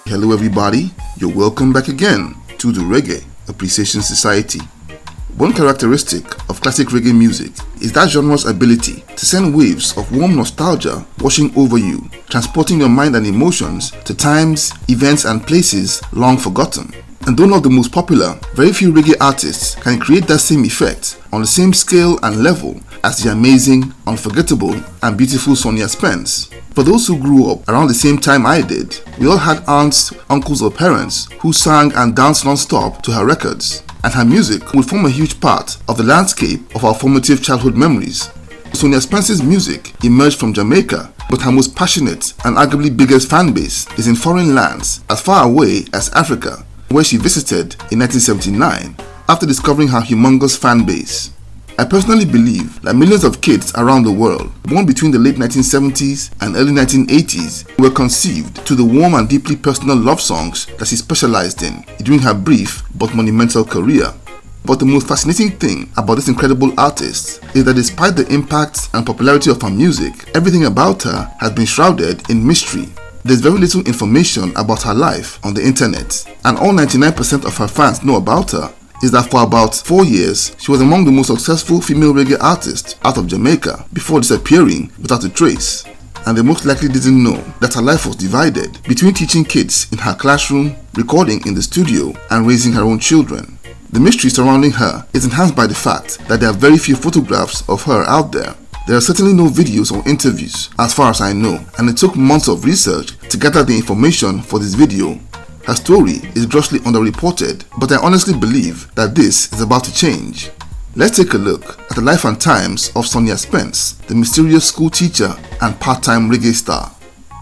Hello everybody, you're welcome back again to the Reggae Appreciation Society. One characteristic of classic reggae music is that genre's ability to send waves of warm nostalgia washing over you, transporting your mind and emotions to times, events and places long forgotten. And though not the most popular, very few reggae artists can create that same effect on the same scale and level as the amazing, unforgettable and beautiful Sonia Spence. For those who grew up around the same time I did, we all had aunts, uncles or parents who sang and danced non-stop to her records, and her music would form a huge part of the landscape of our formative childhood memories. Sonia Spence's music emerged from Jamaica, but her most passionate and arguably biggest fan base is in foreign lands as far away as Africa, where she visited in 1979 after discovering her humongous fan base. I personally believe that millions of kids around the world, born between the late 1970s and early 1980s, were conceived to the warm and deeply personal love songs that she specialized in during her brief but monumental career. But the most fascinating thing about this incredible artist is that despite the impact and popularity of her music, everything about her has been shrouded in mystery. There's very little information about her life on the internet, and all 99% of her fans know about her is that for about 4 years, she was among the most successful female reggae artists out of Jamaica before disappearing without a trace. And they most likely didn't know that her life was divided between teaching kids in her classroom, recording in the studio, and raising her own children. The mystery surrounding her is enhanced by the fact that there are very few photographs of her out there. There are certainly no videos or interviews as far as I know, and it took months of research to gather the information for this video. Her story is grossly underreported, but I honestly believe that this is about to change. Let's take a look at the life and times of Sonia Spence, the mysterious school teacher and part-time reggae star.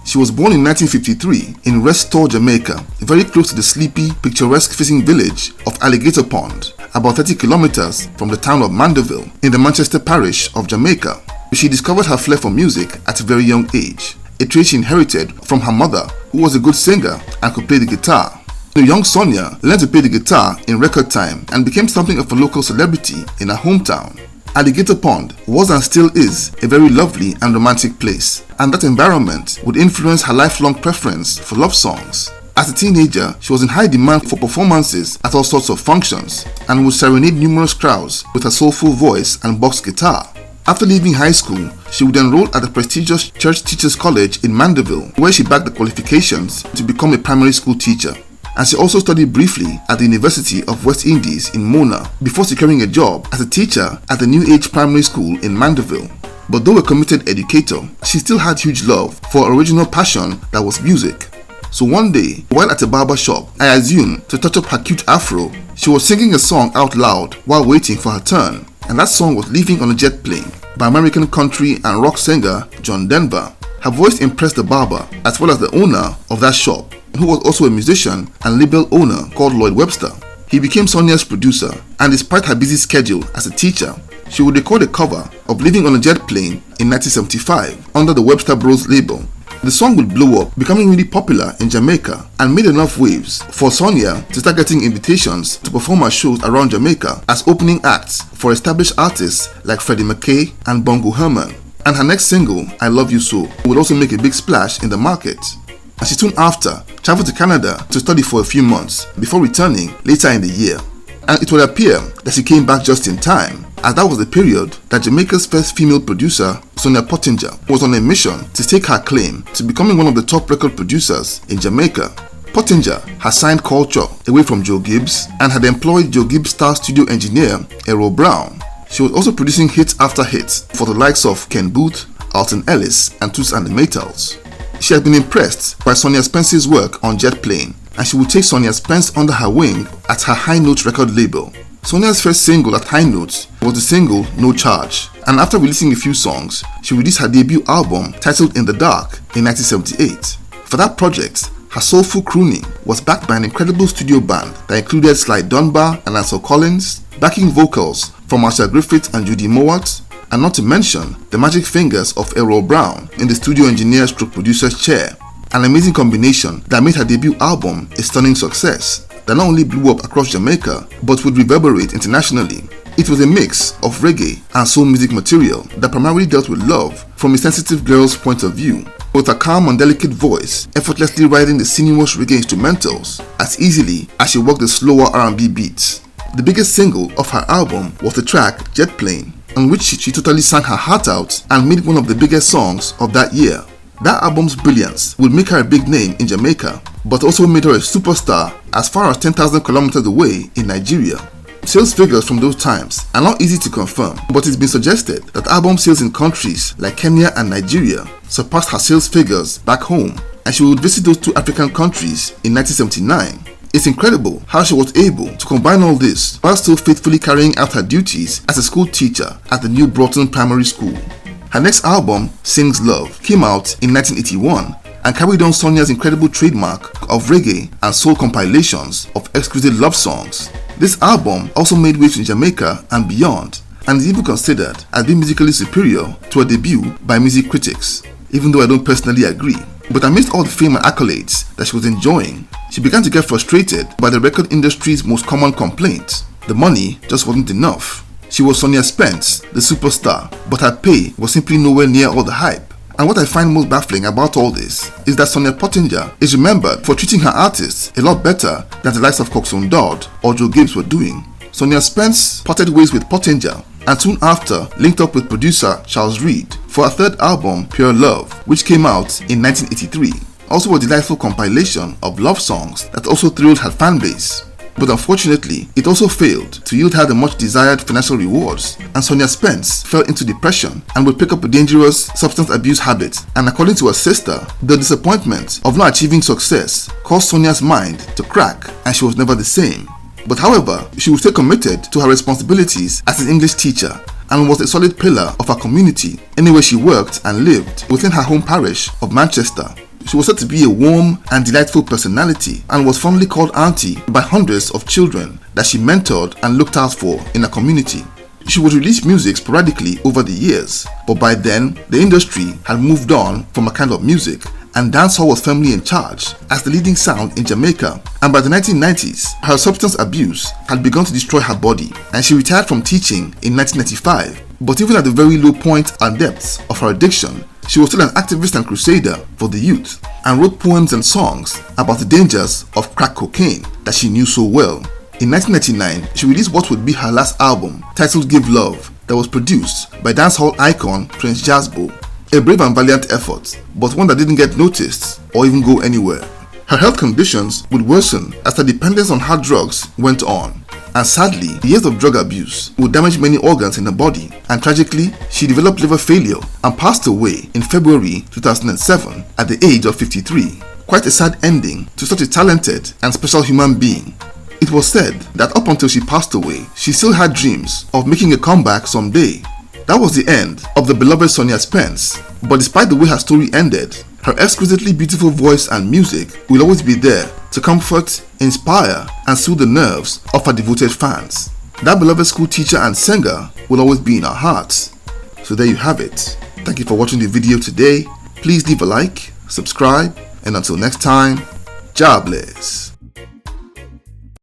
She was born in 1953 in Restore, Jamaica, very close to the sleepy, picturesque fishing village of Alligator Pond, about 30 kilometers from the town of Mandeville in the Manchester parish of Jamaica. She discovered her flair for music at a very young age, a trait she inherited from her mother, who was a good singer and could play the guitar. The young Sonia learned to play the guitar in record time and became something of a local celebrity in her hometown. Alligator Pond was and still is a very lovely and romantic place, and that environment would influence her lifelong preference for love songs. As a teenager, she was in high demand for performances at all sorts of functions and would serenade numerous crowds with her soulful voice and box guitar. After leaving high school, she would enroll at the prestigious Church Teachers College in Mandeville, where she backed the qualifications to become a primary school teacher. And she also studied briefly at the University of West Indies in Mona before securing a job as a teacher at the New Age Primary School in Mandeville. But though a committed educator, she still had huge love for her original passion that was music. So one day, while at a barber shop, I assumed to touch up her cute afro, she was singing a song out loud while waiting for her turn. And that song was Living on a Jet Plane by American country and rock singer John Denver. Her voice impressed the barber as well as the owner of that shop, who was also a musician and label owner called Lloyd Webster. He became Sonia's producer, and despite her busy schedule as a teacher, she would record a cover of Living on a Jet Plane in 1975 under the Webster Bros label. The song would blow up, becoming really popular in Jamaica, and made enough waves for Sonia to start getting invitations to perform at shows around Jamaica as opening acts for established artists like Freddie McKay and Bongo Herman. And her next single, I Love You So, would also make a big splash in the market. And she soon after traveled to Canada to study for a few months before returning later in the year. And it would appear that she came back just in time, as that was the period that Jamaica's first female producer, Sonia Pottinger, was on a mission to stake her claim to becoming one of the top record producers in Jamaica. Pottinger had signed Culture away from Joe Gibbs and had employed Joe Gibbs' star studio engineer, Errol Brown. She was also producing hit after hit for the likes of Ken Booth, Alton Ellis, and Toots and the Maytals. She had been impressed by Sonia Spence's work on Jet Plane, and she would take Sonia Spence under her wing at her High Notes record label. Sonia's first single at High Notes was the single No Charge, and after releasing a few songs, she released her debut album titled In the Dark in 1978. For that project, her soulful crooning was backed by an incredible studio band that included Sly Dunbar and Ansel Collins, backing vocals from Marcia Griffith and Judy Mowat, and not to mention the magic fingers of Errol Brown in the studio engineer/producer's chair. An amazing combination that made her debut album a stunning success that not only blew up across Jamaica but would reverberate internationally. It was a mix of reggae and soul music material that primarily dealt with love from a sensitive girl's point of view. with a calm and delicate voice effortlessly riding the sinuous reggae instrumentals as easily as she worked the slower R&B beats. The biggest single of her album was the track Jet Plane, on which she totally sang her heart out and made one of the biggest songs of that year. That album's brilliance would make her a big name in Jamaica, but also made her a superstar as far as 10,000 kilometers away in Nigeria. Sales figures from those times are not easy to confirm, but it's been suggested that album sales in countries like Kenya and Nigeria surpassed her sales figures back home, and she would visit those two African countries in 1979. It's incredible how she was able to combine all this while still faithfully carrying out her duties as a school teacher at the New Broughton Primary School. Her next album, Sings Love, came out in 1981 and carried on Sonia's incredible trademark of reggae and soul compilations of exquisite love songs. This album also made waves in Jamaica and beyond, and is even considered as being musically superior to her debut by music critics, even though I don't personally agree. But amidst all the fame and accolades that she was enjoying, she began to get frustrated by the record industry's most common complaint: the money just wasn't enough. She was Sonya Spence, the superstar, but her pay was simply nowhere near all the hype. And what I find most baffling about all this is that Sonia Pottinger is remembered for treating her artists a lot better than the likes of Coxsone Dodd or Joe Gibbs were doing. Sonia Spence parted ways with Pottinger and soon after linked up with producer Charles Reid for her third album, Pure Love, which came out in 1983. Also a delightful compilation of love songs that also thrilled her fanbase. But unfortunately, it also failed to yield her the much desired financial rewards, and Sonia Spence fell into depression and would pick up a dangerous substance abuse habit. And according to her sister, the disappointment of not achieving success caused Sonia's mind to crack, and she was never the same. But however, she would stay committed to her responsibilities as an English teacher and was a solid pillar of her community anywhere she worked and lived within her home parish of Manchester. She was said to be a warm and delightful personality and was fondly called auntie by hundreds of children that she mentored and looked out for in her community. She would release music sporadically over the years, but by then the industry had moved on from a kind of music and dancehall was firmly in charge as the leading sound in Jamaica. And by the 1990s, her substance abuse had begun to destroy her body, and she retired from teaching in 1995. But even at the very low point and depths of her addiction, she was still an activist and crusader for the youth, and wrote poems and songs about the dangers of crack cocaine that she knew so well. In 1999, she released what would be her last album, titled Give Love, that was produced by dancehall icon Prince Jazzbo. A brave and valiant effort, but one that didn't get noticed or even go anywhere. Her health conditions would worsen as her dependence on hard drugs went on, and sadly, years of drug abuse would damage many organs in her body, and tragically, she developed liver failure and passed away in February 2007 at the age of 53. Quite a sad ending to such a talented and special human being. It was said that up until she passed away, she still had dreams of making a comeback someday. That was the end of the beloved Sonia Spence, but despite the way her story ended, her exquisitely beautiful voice and music will always be there to comfort, inspire, and soothe the nerves of her devoted fans. That beloved school teacher and singer will always be in our hearts. So there you have it. Thank you for watching the video today. Please leave a like, subscribe, and until next time, Jah bless.